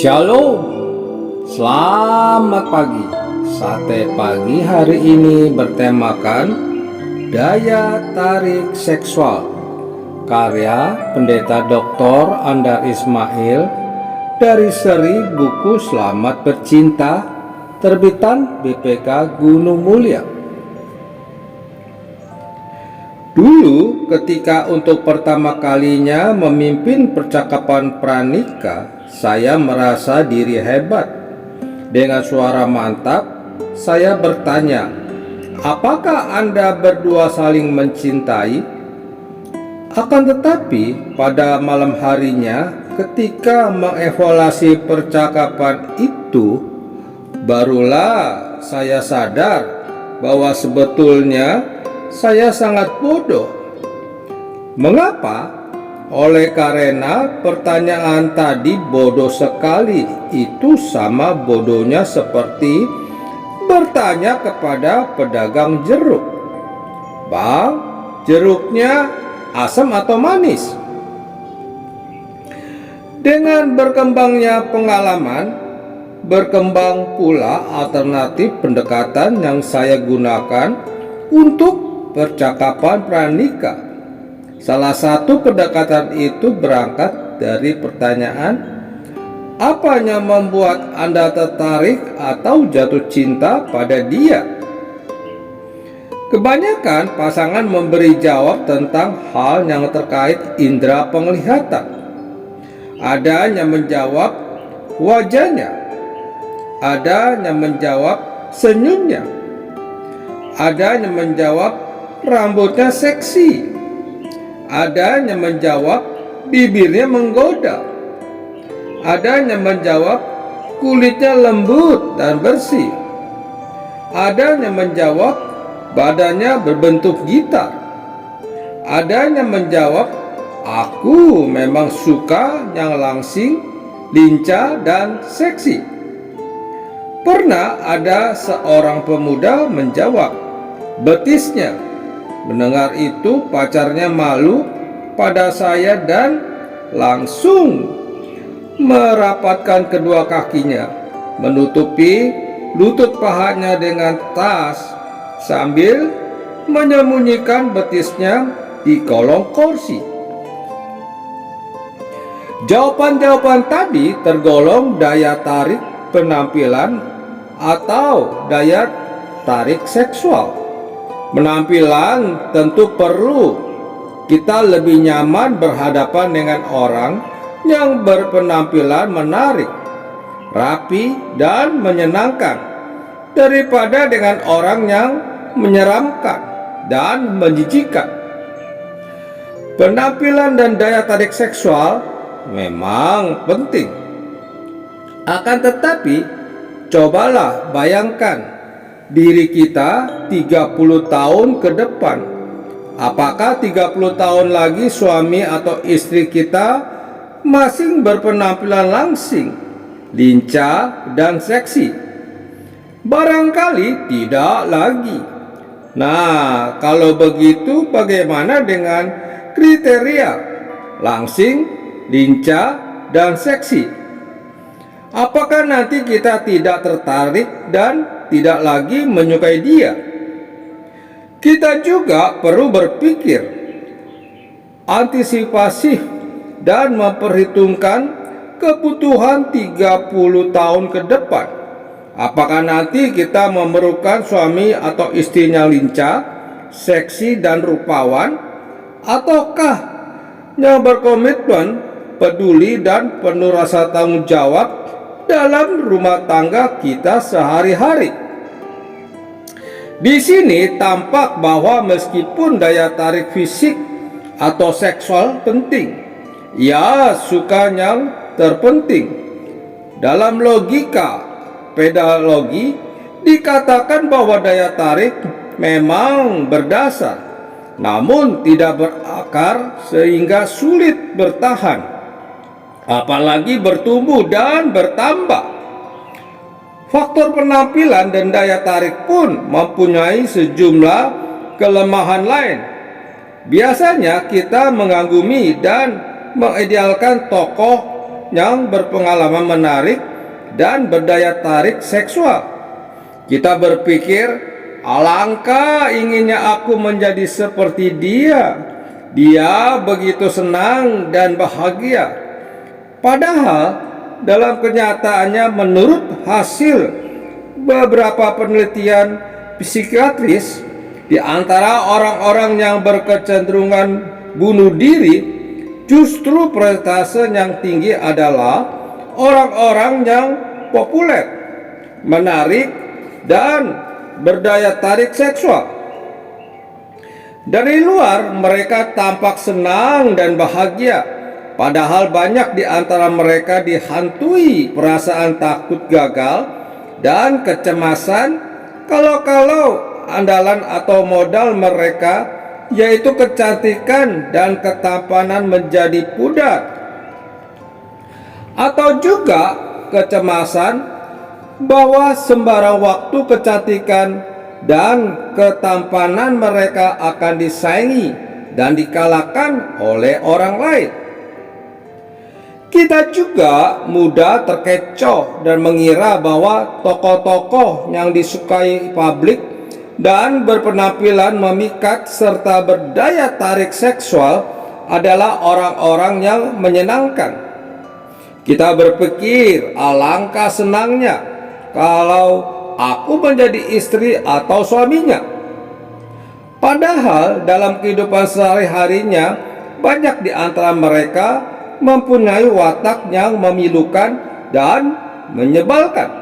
Shalom, selamat pagi. Sate pagi hari ini bertemakan daya tarik seksual, karya Pendeta Dr. Andar Ismail dari seri buku Selamat Bercinta, terbitan BPK Gunung Mulia. Dulu ketika untuk pertama kalinya memimpin percakapan pranikah, saya merasa diri hebat. Dengan suara mantap, saya bertanya, "Apakah Anda berdua saling mencintai?" Akan tetapi, pada malam harinya, ketika mengevaluasi percakapan itu, barulah saya sadar bahwa sebetulnya saya sangat bodoh. Mengapa? Oleh karena pertanyaan tadi bodoh sekali. Itu sama bodohnya seperti bertanya kepada pedagang jeruk, "Bang, jeruknya asam atau manis?" Dengan berkembangnya pengalaman, berkembang pula alternatif pendekatan yang saya gunakan untuk percakapan pranikah. Salah satu pendekatan itu berangkat dari pertanyaan, apa yang membuat Anda tertarik atau jatuh cinta pada dia? Kebanyakan pasangan memberi jawab tentang hal yang terkait indera penglihatan. Ada yang menjawab wajahnya, ada yang menjawab senyumnya, ada yang menjawab rambutnya seksi, ada yang menjawab bibirnya menggoda, ada yang menjawab kulitnya lembut dan bersih, ada yang menjawab badannya berbentuk gitar, ada yang menjawab aku memang suka yang langsing, lincah dan seksi. Pernah ada seorang pemuda menjawab betisnya. Mendengar itu, pacarnya malu pada saya dan langsung merapatkan kedua kakinya, menutupi lutut pahanya dengan tas sambil menyembunyikan betisnya di kolong kursi. Jawaban-jawaban tadi tergolong daya tarik penampilan atau daya tarik seksual. Penampilan tentu perlu. Kita lebih nyaman berhadapan dengan orang yang berpenampilan menarik, rapi, dan menyenangkan daripada dengan orang yang menyeramkan dan menjijikkan. Penampilan dan daya tarik seksual memang penting. Akan tetapi, cobalah bayangkan diri kita 30 tahun ke depan. Apakah 30 tahun lagi suami atau istri kita masih berpenampilan langsing, lincah, dan seksi? Barangkali tidak lagi. Nah, kalau begitu bagaimana dengan kriteria langsing, lincah, dan seksi? Apakah nanti kita tidak tertarik dan tidak lagi menyukai dia? Kita juga perlu berpikir antisipasi dan memperhitungkan kebutuhan 30 tahun ke depan. Apakah nanti kita memerlukan suami atau istrinya lincah, seksi, dan rupawan, ataukah yang berkomitmen, peduli, dan penuh rasa tanggung jawab dalam rumah tangga kita sehari-hari? Di sini tampak bahwa meskipun daya tarik fisik atau seksual penting, ia suka yang terpenting. Dalam logika pedagogi dikatakan bahwa daya tarik memang berdasar, namun tidak berakar sehingga sulit bertahan, apalagi bertumbuh dan bertambah. Faktor penampilan dan daya tarik pun mempunyai sejumlah kelemahan lain. Biasanya kita mengagumi dan mengidealkan tokoh yang berpengalaman menarik dan berdaya tarik seksual. Kita berpikir, alangkah inginnya aku menjadi seperti dia. Dia begitu senang dan bahagia. Padahal dalam kenyataannya, menurut hasil beberapa penelitian psikiatris, di antara orang-orang yang berkecenderungan bunuh diri, justru persentase yang tinggi adalah orang-orang yang populer, menarik, dan berdaya tarik seksual. Dari luar, mereka tampak senang dan bahagia. Padahal banyak di antara mereka dihantui perasaan takut gagal dan kecemasan kalau andalan atau modal mereka, yaitu kecantikan dan ketampanan, menjadi pudar. Atau juga kecemasan bahwa sembara waktu kecantikan dan ketampanan mereka akan disaingi dan dikalahkan oleh orang lain. Kita juga mudah terkecoh dan mengira bahwa tokoh-tokoh yang disukai publik dan berpenampilan memikat serta berdaya tarik seksual adalah orang-orang yang menyenangkan. Kita berpikir, alangkah senangnya kalau aku menjadi istri atau suaminya. Padahal dalam kehidupan sehari-harinya, banyak di antara mereka mempunyai watak yang memilukan dan menyebalkan.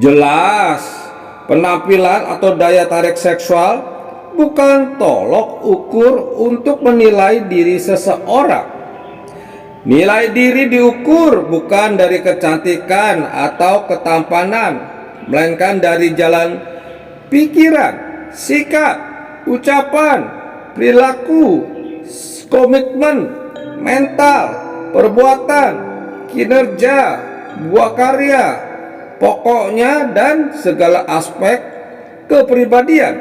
Jelas, penampilan atau daya tarik seksual bukan tolok ukur untuk menilai diri seseorang. Nilai diri diukur bukan dari kecantikan atau ketampanan, melainkan dari jalan pikiran, sikap, ucapan, perilaku, komitmen, mental, perbuatan, kinerja, buah karya, pokoknya dan segala aspek kepribadian.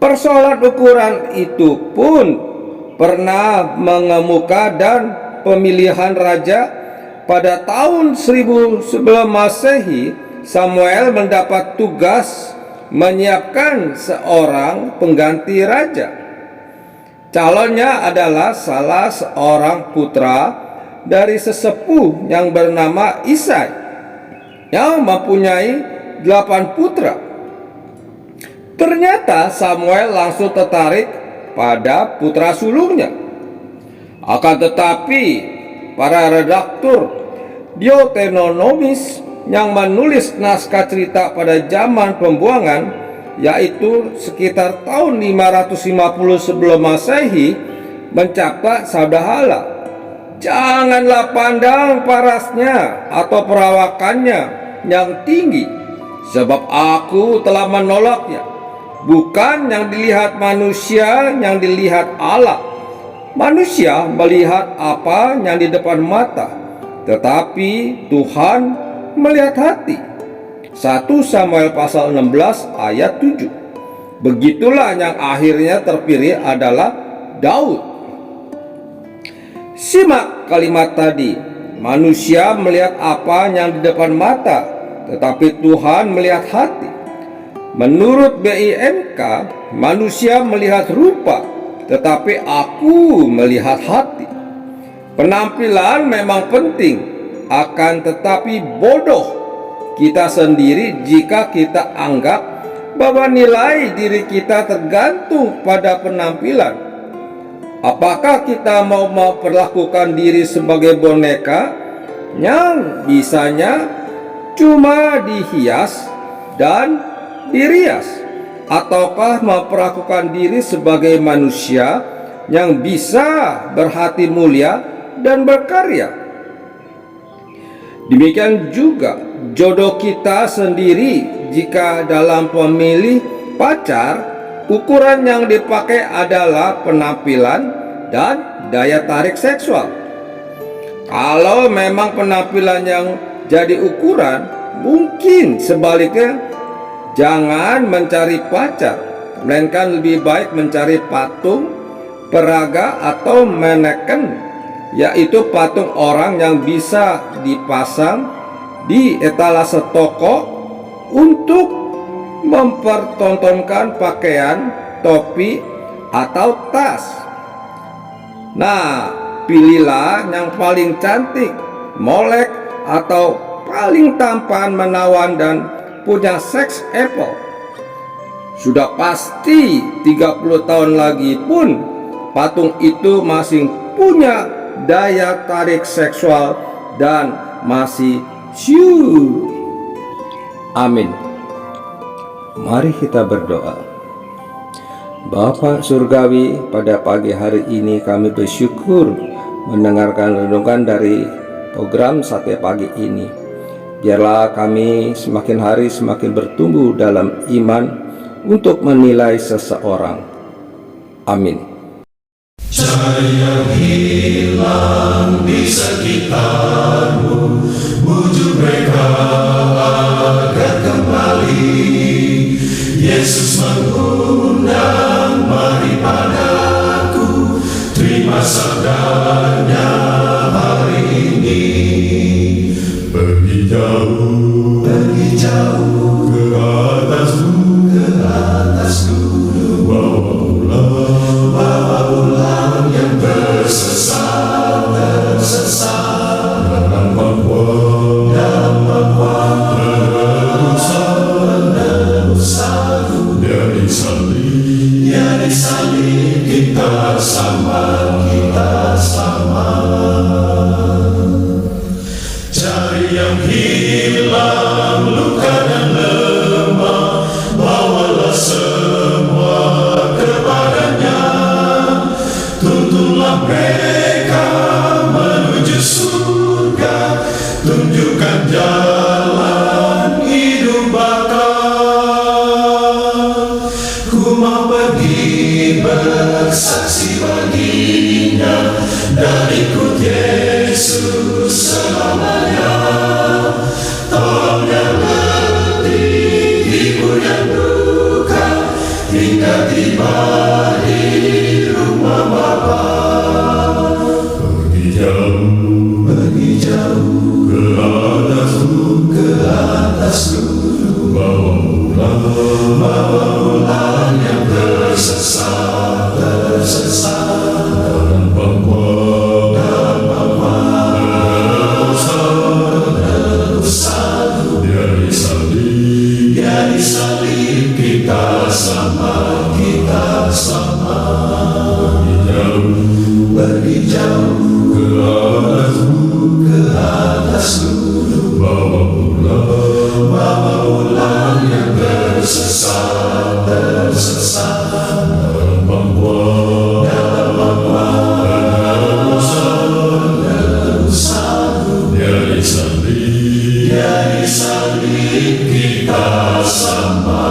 Persoalan ukuran itu pun pernah mengemuka, dan pemilihan raja pada tahun 1000 sebelum Masehi, Samuel mendapat tugas menyiapkan seorang pengganti raja. Calonnya adalah salah seorang putra dari sesepuh yang bernama Isai, yang mempunyai 8 putra. Ternyata Samuel langsung tertarik pada putra sulungnya. Akan tetapi para redaktur Deuteronomis yang menulis naskah cerita pada zaman pembuangan, yaitu sekitar tahun 550 sebelum Masehi, mencatat sabda Allah, janganlah pandang parasnya atau perawakannya yang tinggi, sebab aku telah menolaknya. Bukan yang dilihat manusia, yang dilihat Allah. Manusia melihat apa yang di depan mata, tetapi Tuhan melihat hati. 1 Samuel pasal 16 ayat 7. Begitulah yang akhirnya terpilih adalah Daud. Simak kalimat tadi, manusia melihat apa yang di depan mata, tetapi Tuhan melihat hati. Menurut BIMK, manusia melihat rupa, tetapi aku melihat hati. Penampilan memang penting, akan tetapi bodoh kita sendiri jika kita anggap bahwa nilai diri kita tergantung pada penampilan. Apakah kita mau memperlakukan diri sebagai boneka yang bisanya cuma dihias dan dirias, ataukah memperlakukan diri sebagai manusia yang bisa berhati mulia dan berkarya? Demikian juga jodoh kita sendiri. Jika dalam pemilih pacar, ukuran yang dipakai adalah penampilan dan daya tarik seksual. Kalau memang penampilan yang jadi ukuran, mungkin sebaliknya jangan mencari pacar, melainkan lebih baik mencari patung, peraga, atau maneken yaitu patung orang yang bisa dipasang di etalase toko untuk mempertontonkan pakaian, topi, atau tas. Nah, pilihlah yang paling cantik, molek, atau paling tampan, menawan, dan punya seks appeal. Sudah pasti 30 tahun lagi pun patung itu masih punya daya tarik seksual dan masih syuh. Amin. Mari kita berdoa. Bapa Surgawi, pada pagi hari ini kami bersyukur mendengarkan renungan dari program Sate Pagi ini. Biarlah kami semakin hari semakin bertumbuh dalam iman untuk menilai seseorang. Amin. Cahaya hilang di sekitarmu, bujuk mereka agar kembali. Yesus mengundang, mari padaku, terima sabdanya hari ini. Pergi jauh ke atas gunung, bawa pulang yang tersesat dalam bangkuan menerusaku. Dia disalib, kita sama. Cari yang hilang, luka dan lemah, bawalah semua kepadanya. Tuntunlah mereka menuju surga, tunjukkan jalan hidup bakal. Ku mau pergi bersaksi baginya, dan ikut Yesus selamanya. Tolong yang letih, hibur yang duka, hingga tiba di rumah Bapa. Pergi jauh ke atas gunung, bawa pulang yang tersesat dalam bangkuan menerusaku. Dia disalib, kita sama. Pergi jauh ke atas gunung, bawa pulang yang tersesat dalam bangkuan menerusaku. Dia disalib, kita sama.